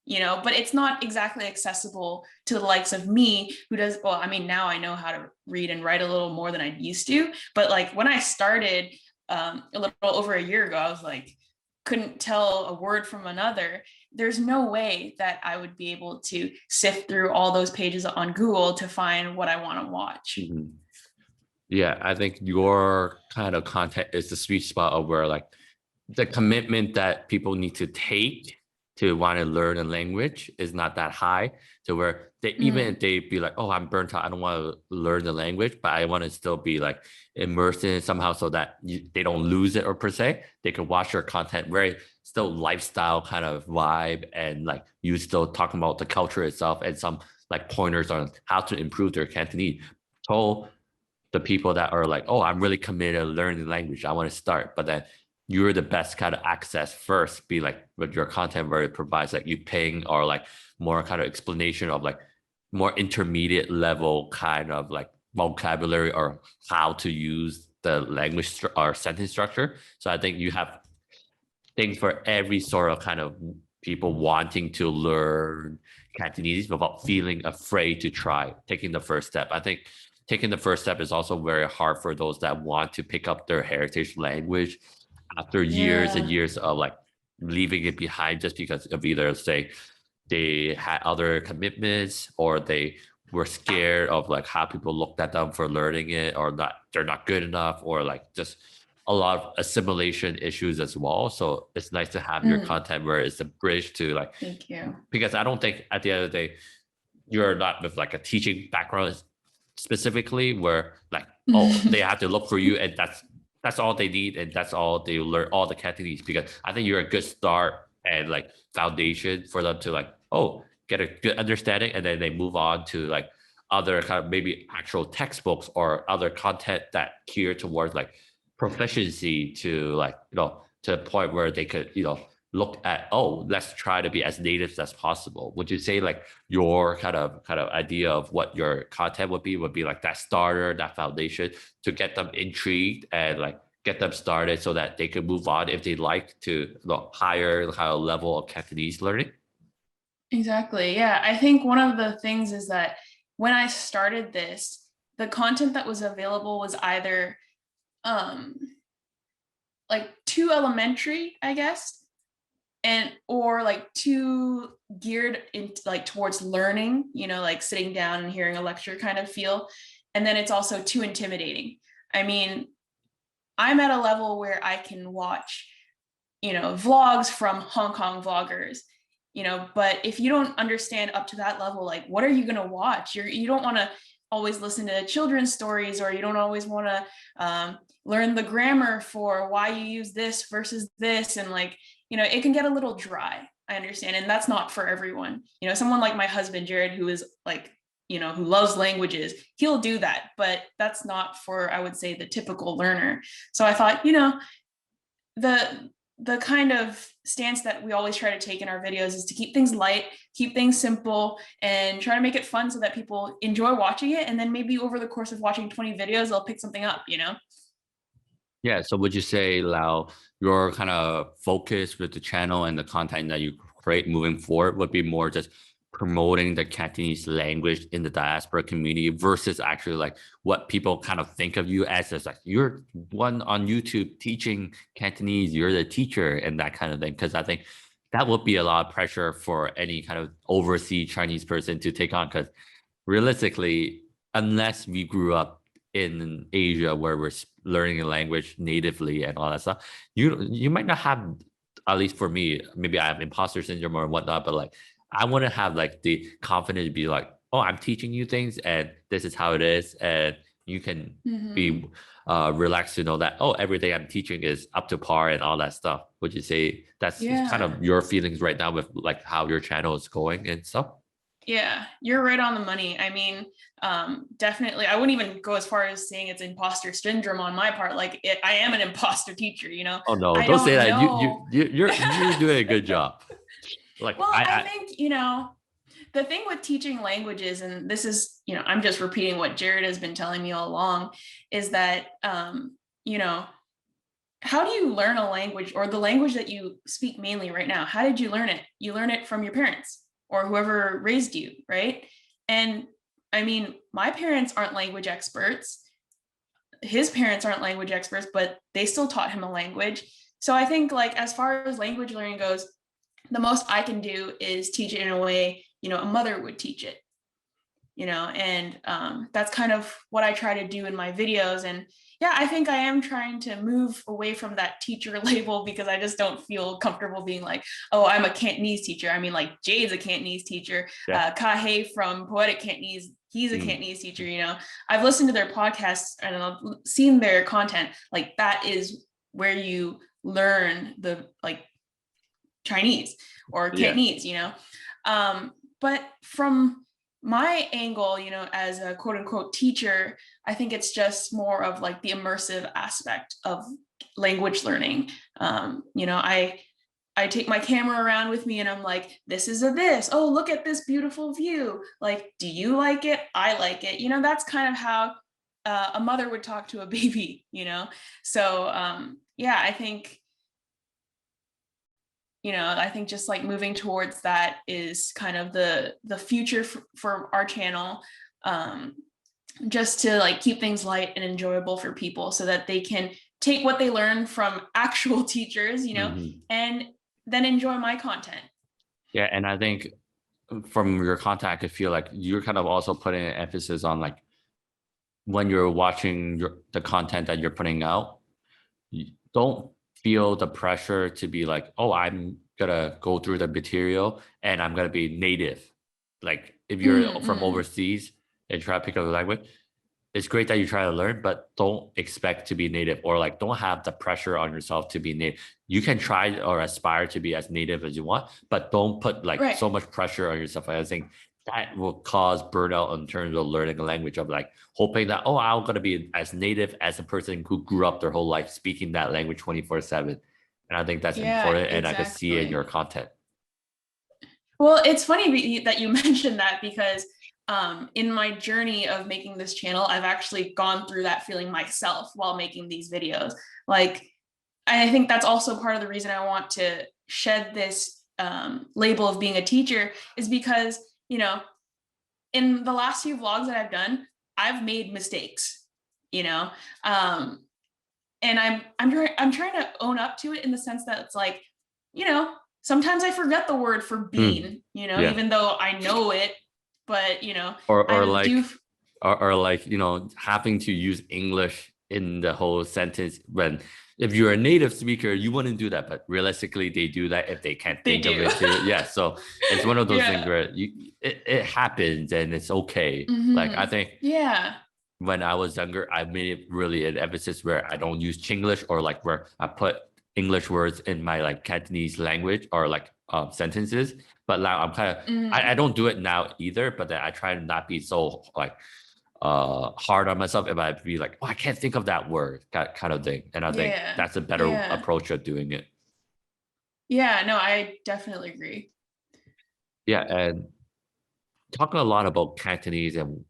but it's not exactly accessible to the likes of me who does, well, I mean, now I know how to read and write a little more than I used to, but like when I started a little over a year ago, I was like, couldn't tell a word from another. There's no way that I would be able to sift through all those pages on Google to find what I want to watch. Yeah, I think your kind of content is the sweet spot of where like the commitment that people need to take to want to learn a language is not that high, to where they even if they be like, oh, I'm burnt out, I don't want to learn the language, but I want to still be like immersed in it somehow, so that they don't lose it, or per se they can watch your content very still lifestyle kind of vibe, and like you still talking about the culture itself and some like pointers on how to improve their Cantonese. So the people that are like, oh, I'm really committed to learning the language, I want to start, but then you're the best kind of access first, be like with your content where it provides like you paying or like more kind of explanation of like more intermediate level kind of like vocabulary or how to use the language or sentence structure. So I think you have things for every sort of kind of people wanting to learn Cantonese without feeling afraid to try taking the first step. I think taking the first step is also very hard for those that want to pick up their heritage language after years and years of like leaving it behind, just because of either say they had other commitments or they were scared of like how people looked at them for learning it, or not, they're not good enough, or like just a lot of assimilation issues as well. So it's nice to have your content where it's a bridge to like, thank you. Because I don't think at the end of the day, you're not with like a teaching background specifically where like, oh, they have to look for you and that's all they need and that's all they learn, all the Cantonese. Because I think you're a good start and like foundation for them to like, oh, get a good understanding, and then they move on to like other kind of maybe actual textbooks or other content that gear towards like proficiency, to like, to the point where they could, look at, oh, let's try to be as native as possible? Would you say like your kind of idea of what your content would be like that starter, that foundation to get them intrigued and like get them started so that they can move on if they like to the higher kind of level of Cantonese learning? Exactly. Yeah. I think one of the things is that when I started this, the content that was available was either like too elementary, I guess, and or like too geared into like towards learning, like sitting down and hearing a lecture kind of feel. And then it's also too intimidating. I mean, I'm at a level where I can watch, vlogs from Hong Kong vloggers, but if you don't understand up to that level, like what are you going to watch? You don't want to always listen to children's stories, or you don't always want to learn the grammar for why you use this versus this. And like, it can get a little dry. I understand. And that's not for everyone. Someone like my husband, Jared, who is like, who loves languages, he'll do that, but that's not for, I would say, the typical learner. So I thought, the kind of stance that we always try to take in our videos is to keep things light, keep things simple, and try to make it fun so that people enjoy watching it. And then maybe over the course of watching 20 videos, they'll pick something up, Yeah. So would you say, Lau, your kind of focus with the channel and the content that you create moving forward would be more just promoting the Cantonese language in the diaspora community versus actually like what people kind of think of you as like you're one on YouTube teaching Cantonese, you're the teacher and that kind of thing? Because I think that would be a lot of pressure for any kind of overseas Chinese person to take on, because realistically, unless we grew up in Asia where we're learning a language natively and all that stuff, you might not have, at least for me, maybe I have imposter syndrome or whatnot, but like I want to have like the confidence to be like, oh, I'm teaching you things and this is how it is, and you can be relaxed to know that, oh, everything I'm teaching is up to par and all that stuff. Would you say that's kind of your feelings right now with like how your channel is going and stuff? Yeah, you're right on the money. I mean, definitely, I wouldn't even go as far as saying it's imposter syndrome on my part. Like, I am an imposter teacher, Oh no, I don't say that. know. You're doing a good job. Like, well, I think, the thing with teaching languages, and this is, I'm just repeating what Jared has been telling me all along, is that, how do you learn a language, or the language that you speak mainly right now? How did you learn it? You learn it from your parents or whoever raised you, right? And I mean, my parents aren't language experts. His parents aren't language experts, but they still taught him a language. So I think like as far as language learning goes, the most I can do is teach it in a way, a mother would teach it, and that's kind of what I try to do in my videos. And yeah, I think I am trying to move away from that teacher label, because I just don't feel comfortable being like, oh, I'm a Cantonese teacher. I mean, like Jade's a Cantonese teacher. Kahe from Poetic Cantonese, he's a Cantonese teacher. I've listened to their podcasts and I've seen their content. Like that is where you learn the like Chinese or Cantonese, but from my angle, as a quote unquote teacher, I think it's just more of like the immersive aspect of language learning. I take my camera around with me and I'm like, this is this. Oh, look at this beautiful view. Like, do you like it? I like it. That's kind of how a mother would talk to a baby, So yeah, I think just like moving towards that is kind of the future for our channel, just to like keep things light and enjoyable for people so that they can take what they learn from actual teachers, and then enjoy my content. Yeah, and I think from your content, I could feel like you're kind of also putting an emphasis on like when you're watching the content that you're putting out, you don't feel the pressure to be like, oh, I'm gonna go through the material and I'm gonna be native. Like if you're from overseas and try to pick up the language, it's great that you try to learn, but don't expect to be native, or like don't have the pressure on yourself to be native. You can try or aspire to be as native as you want, but don't put like so much pressure on yourself. I think that will cause burnout in terms of learning a language, of like hoping that, oh, I'm going to be as native as a person who grew up their whole life speaking that language 24/7. And I think that's Yeah, important, and I can see it in your exactly. content. Well, it's funny that you mentioned that because in my journey of making this channel, I've actually gone through that feeling myself while making these videos. Like, I think that's also part of the reason I want to shed this label of being a teacher is because, you know, in the last few vlogs that I've done, I've made mistakes, you know, and I'm trying to own up to it in the sense that it's like, you know, sometimes I forget the word for Mm, bean, you know, yeah. even though I know it, but you know, Or I do. like or like, you know, having to use English in the whole sentence when if you're a native speaker, you wouldn't do that. But realistically, they do that if they can't They think of do. it too. Yeah. So it's one of those things Yeah. where it happens and it's okay. Like I Hmm. think Yeah. when I was younger, I made it really an emphasis where I don't use Chinglish or like where I put English words in my like Cantonese language or like sentences. But now I'm kind of I Hmm. don't do it now either, but then I try to not be so like hard on myself if I be like, oh, I can't think of that word, that kind of thing. And I think Yeah. that's a better Yeah. approach of doing it. Yeah. No, I definitely agree. Yeah, and talking a lot about Cantonese, and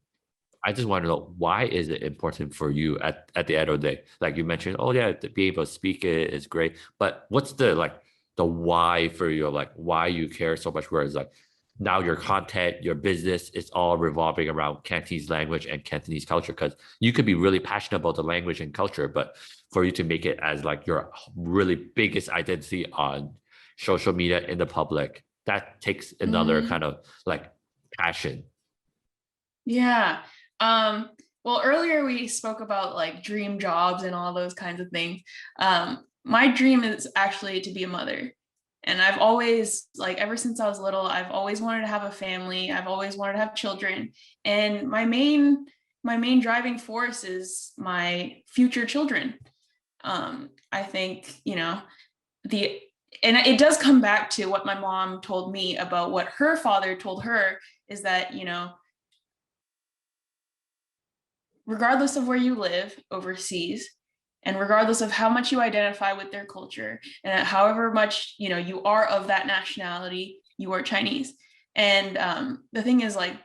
I just want to know why is it important for you at the end of the day? Like you mentioned, oh yeah, to be able to speak it is great, but what's the like the why for you? Like why you care so much? Whereas like now your content, your business is all revolving around Cantonese language and Cantonese culture. Because you could be really passionate about the language and culture, but for you to make it as like your really biggest identity on social media in the public, that takes another Hmm. kind of like passion. Yeah. Um, well, earlier we spoke about like dream jobs and all those kinds of things. My dream is actually to be a mother. And I've always, like, ever since I was little, I've always wanted to have a family. I've always wanted to have children. And my main driving force is my future children. I think, you know, the and it does come back to what my mom told me about what her father told her is that, you know, regardless of where you live overseas and regardless of how much you identify with their culture and however much you know you are of that nationality, you are Chinese. And the thing is, like,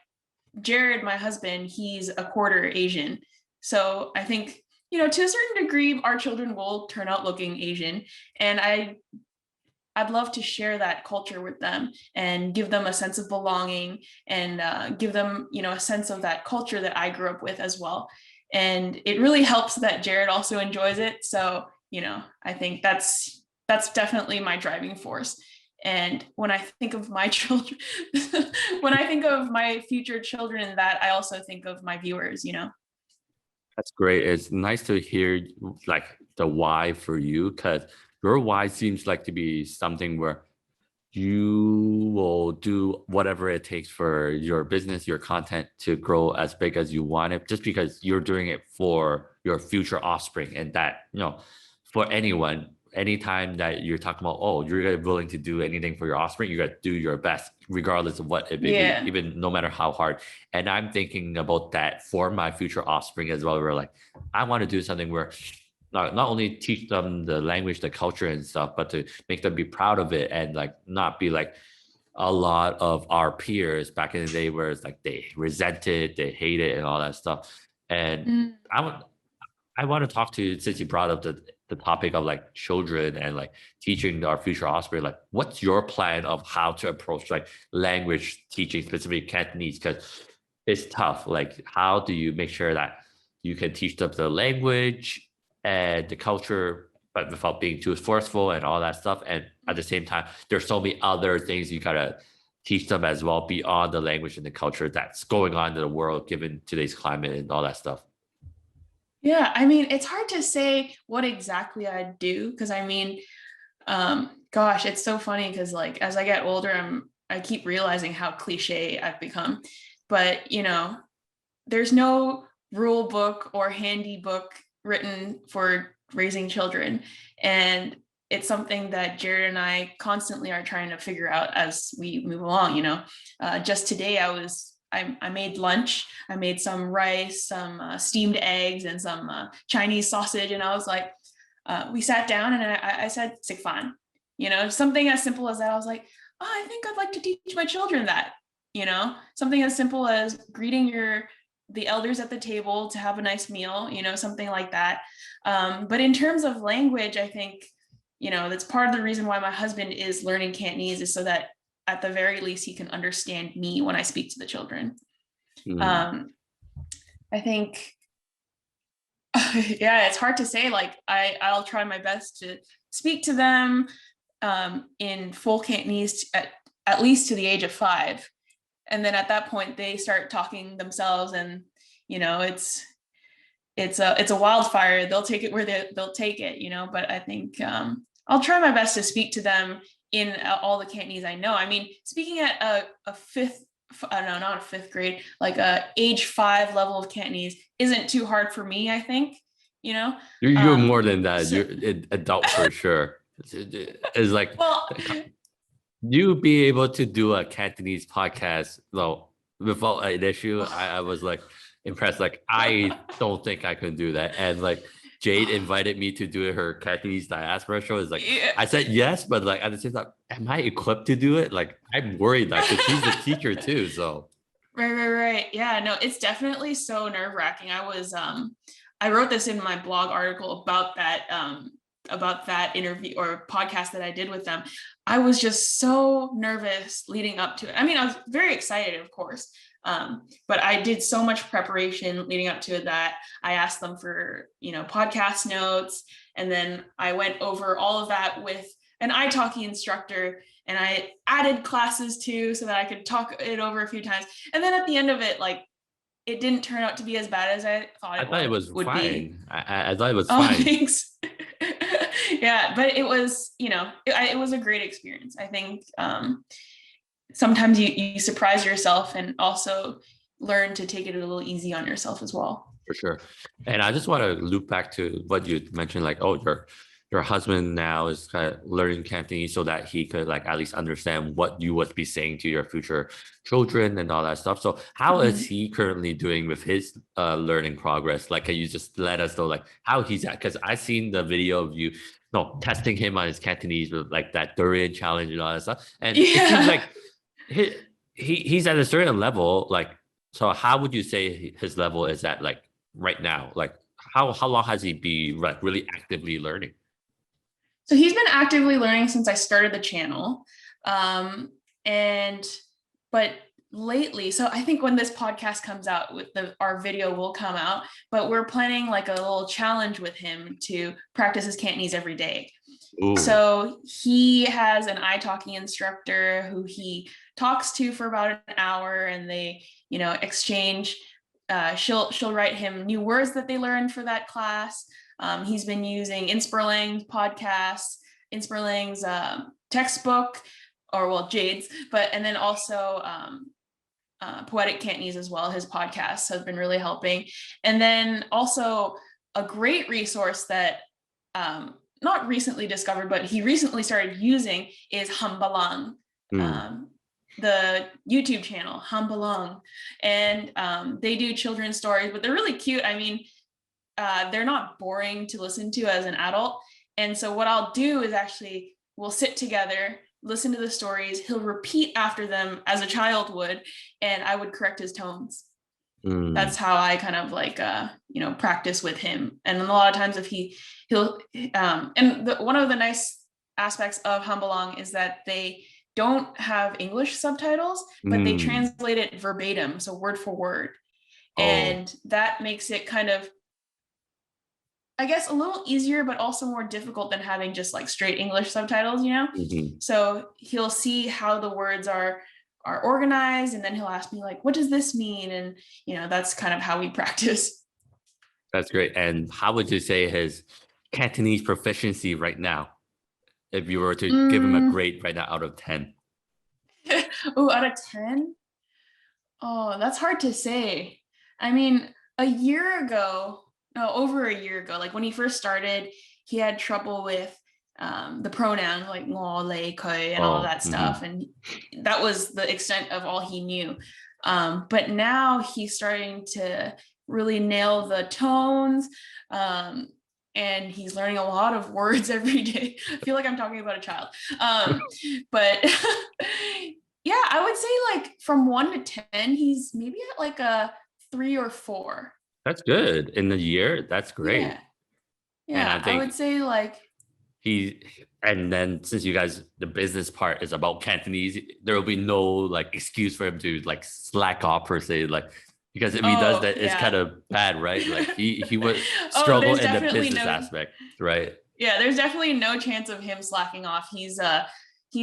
Jared, my husband, he's a quarter Asian, so I think, you know, to a certain degree our children will turn out looking Asian, and I'd love to share that culture with them and give them a sense of belonging and give them, you know, a sense of that culture that I grew up with as well. And it really helps that Jared also enjoys it. So, you know, I think that's definitely my driving force. And when I think of my children, when I think of my future children in that, I also think of my viewers, you know. That's great. It's nice to hear like the why for you, because your why seems like to be something where you will do whatever it takes for your business, your content to grow as big as you want it, just because you're doing it for your future offspring. And that, you know, for anyone, anytime that you're talking about, oh, you're willing to do anything for your offspring, you got to do your best, regardless of what it may be, Yeah. even no matter how hard. And I'm thinking about that for my future offspring as well. Where like, I want to do something where not only teach them the language, the culture and stuff, but to make them be proud of it and like not be like a lot of our peers back in the day where it's like they resent it, they hate it and all that stuff. And Mm. I would I want to talk to you since you brought up the topic of like children and like teaching our future offspring. Like, what's your plan of how to approach like language teaching, specifically Cantonese? Because it's tough. Like, how do you make sure that you can teach them the language and the culture, but without being too forceful and all that stuff? And at the same time, there's so many other things you gotta teach them as well beyond the language and the culture that's going on in the world given today's climate and all that stuff. Yeah, I mean, it's hard to say what exactly I'd do because I mean, gosh, it's so funny because like as I get older, I keep realizing how cliche I've become. But you know, there's no rule book or handy book written for raising children, and it's something that Jared and I constantly are trying to figure out as we move along. You know, just today I made lunch. I made some rice, some steamed eggs, and some Chinese sausage, and I was like, we sat down and I said "Sikfan," something as simple as that. I was like, oh, I think I'd like to teach my children that, something as simple as greeting the elders at the table to have a nice meal, something like that. But in terms of language, I think, that's part of the reason why my husband is learning Cantonese, is so that at the very least he can understand me when I speak to the children. I think, yeah, it's hard to say. Like I'll try my best to speak to them in full Cantonese at least to the age of 5. And then at that point they start talking themselves, and it's a wildfire. They'll take it where they'll take it, but I think I'll try my best to speak to them in all the Cantonese I know. I mean, speaking at a fifth, no, not a 5th grade, like a age 5 level of Cantonese isn't too hard for me, I think, You're more than that. So, you're an adult for sure. It's like, well, you be able to do a Cantonese podcast though without an issue. I was like impressed. Like, I don't think I can do that. And like Jade invited me to do her Cantonese diaspora show. Is like, yeah. I said yes, but like at the same time, am I equipped to do it? Like, I'm worried that because she's a teacher too. So right. Yeah, no, it's definitely so nerve-wracking. I wrote this in my blog article about that interview or podcast that I did with them. I was just so nervous leading up to it. I mean, I was very excited, of course, but I did so much preparation leading up to it that I asked them for, podcast notes. And then I went over all of that with an italki instructor, and I added classes too, so that I could talk it over a few times. And then at the end of it, like, it didn't turn out to be as bad as I thought it would fine. Be. I thought it was fine. Thanks. Yeah, but it was, it was a great experience. I think sometimes you surprise yourself and also learn to take it a little easy on yourself as well. For sure. And I just want to loop back to what you mentioned, like, oh, your husband now is kind of learning Cantonese so that he could like at least understand what you would be saying to your future children and all that stuff. So how is he currently doing with his learning progress? Like, can you just let us know like how he's at? Because I've seen the video of you testing him on his Cantonese with like that durian challenge and all that stuff. And it seems like he's at a certain level. Like, so how would you say his level is at like right now? Like how long has he been like really actively learning? So he's been actively learning since I started the channel. But lately, so I think when this podcast comes out, our video will come out, but we're planning like a little challenge with him to practice his Cantonese every day. Ooh. So he has an italki instructor who he talks to for about an hour, and they, exchange. She'll write him new words that they learned for that class. He's been using Inspirling's podcasts, Inspirling's textbook, Jade's, and then also Poetic Cantonese as well. His podcasts have been really helping. And then also a great resource that not recently discovered, but he recently started using is Hambalang, the YouTube channel, Hambalang. And they do children's stories, but they're really cute. I mean, they're not boring to listen to as an adult. And so what I'll do is actually we'll sit together, listen to the stories. He'll repeat after them as a child would, and I would correct his tones. That's how I kind of like, practice with him. And a lot of times if one of the nice aspects of Hambalang is that they don't have English subtitles, but they translate it verbatim, so word for word. And that makes it kind of, I guess, a little easier, but also more difficult than having just like straight English subtitles, So he'll see how the words are organized, and then he'll ask me like, what does this mean? And, that's kind of how we practice. That's great. And how would you say his Cantonese proficiency right now, if you were to give him a grade right now out of 10? Oh, out of 10? Oh, that's hard to say. I mean, over a year ago, like when he first started, he had trouble with the pronoun like ngo, lei, koi, and all of that stuff. And that was the extent of all he knew. But now he's starting to really nail the tones. and he's learning a lot of words every day. I feel like I'm talking about a child. But yeah, I would say like from 1 to 10, he's maybe at like a 3 or 4. That's good. In a year, that's great. Yeah. And I Yeah, I think would say like, and then since you guys, the business part is about Cantonese, there will be no like excuse for him to like slack off per se, like because if he does that, it's kind of bad, right? Like he would struggle there's in the definitely business aspect, right? Yeah, there's definitely no chance of him slacking off. He's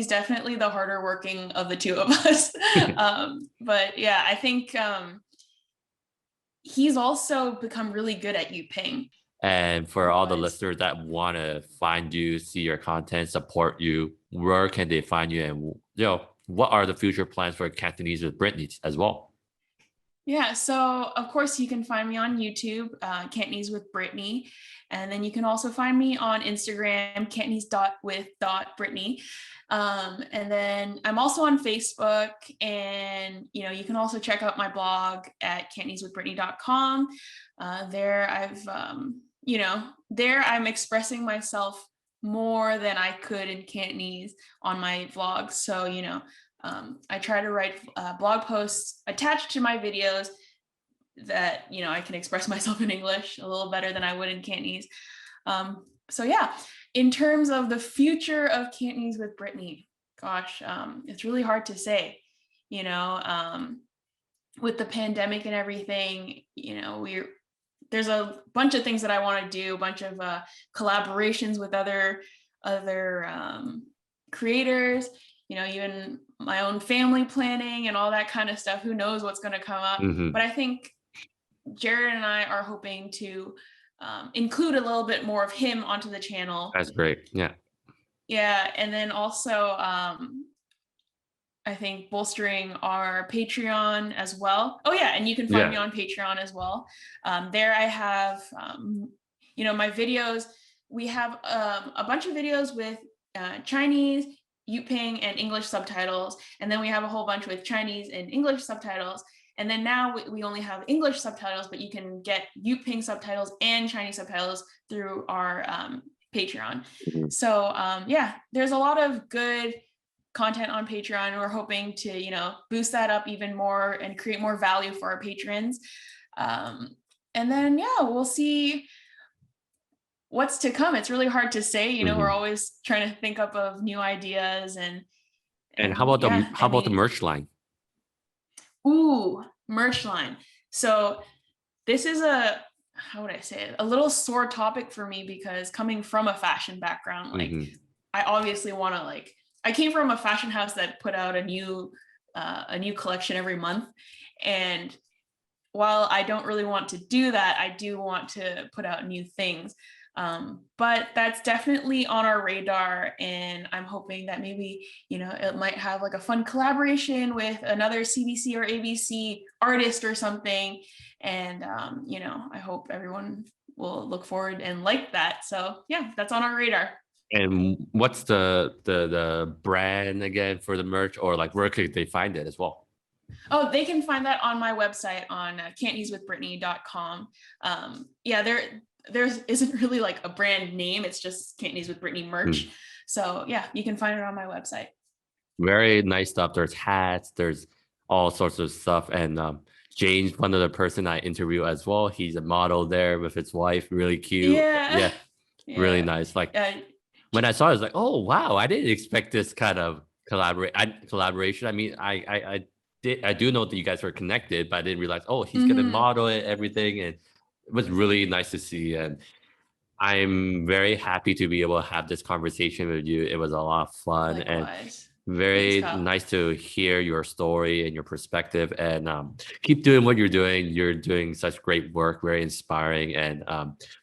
definitely the harder working of the two of us. But yeah, I think he's also become really good at Yuping. And for all the listeners that want to find you, see your content, support you, where can they find you? And what are the future plans for Cantonese with Brittany as well? Yeah, so of course you can find me on YouTube, Cantonese with Brittany. And then you can also find me on Instagram, Cantonese.with.Brittany. And then I'm also on Facebook, and you can also check out my blog at cantonesewithbrittany.com. There I'm expressing myself more than I could in Cantonese on my vlogs. So, I try to write blog posts attached to my videos that, I can express myself in English a little better than I would in Cantonese. So yeah, in terms of the future of Cantonese with Brittany, gosh, it's really hard to say, with the pandemic and everything, there's a bunch of things that I want to do, a bunch of collaborations with other creators, even my own family planning and all that kind of stuff. Who knows what's going to come up? Mm-hmm. But I think Jared and I are hoping to include a little bit more of him onto the channel. That's great. Yeah. Yeah. And then also, I think bolstering our Patreon as well. Oh yeah, and you can find me on Patreon as well. There I have, my videos. We have a bunch of videos with Chinese, Yuping, and English subtitles, and then we have a whole bunch with Chinese and English subtitles. And then now we only have English subtitles, but you can get Yuping subtitles and Chinese subtitles through our Patreon. Mm-hmm. So there's a lot of good content on Patreon. We're hoping to, boost that up even more and create more value for our patrons. And then, we'll see what's to come. It's really hard to say, Mm-hmm. We're always trying to think up of new ideas and how about the merch line? Ooh, merch line. So this is how would I say it? A little sore topic for me, because coming from a fashion background, I obviously want to I came from a fashion house that put out a new collection every month. And while I don't really want to do that, I do want to put out new things. But that's definitely on our radar. And I'm hoping that maybe, it might have like a fun collaboration with another CBC or ABC artist or something. And, I hope everyone will look forward and like that. So yeah, that's on our radar. And what's the brand again for the merch, or where could they find it as well? Oh, they can find that on my website on cantonesewithbrittany.com. There isn't really a brand name. It's just Cantonese with Brittany merch. So yeah, you can find it on my website. Very nice stuff. There's hats, there's all sorts of stuff. And James, one of the person I interview as well, he's a model there with his wife. Really cute. Yeah. Really nice. When I saw it, I was like, oh wow, I didn't expect this kind of collaboration. I mean, I do know that you guys were connected, but I didn't realize, oh, he's gonna model it, everything, and it was really nice to see. And I'm very happy to be able to have this conversation with you. It was a lot of fun. Likewise. And very nice to hear your story and your perspective, and keep doing what you're doing. You're doing such great work, very inspiring, and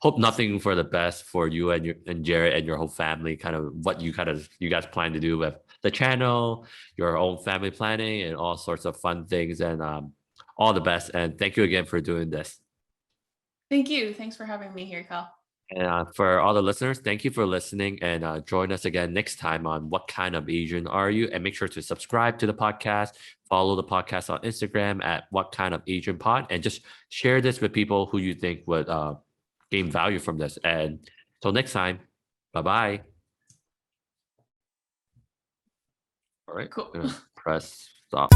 hope nothing for the best for you and Jared and your whole family, kind of what you guys plan to do with the channel, your own family planning, and all sorts of fun things. And all the best, and thank you again for doing this. Thank you. Thanks for having me here, Kyle. And for all the listeners, thank you for listening, and join us again next time on What Kind of Asian Are You? And make sure to subscribe to the podcast, follow the podcast on Instagram at What Kind of Asian Pod, and just share this with people who you think would gain value from this. And Till next time. Bye-bye. All right. Cool. I'm gonna press stop.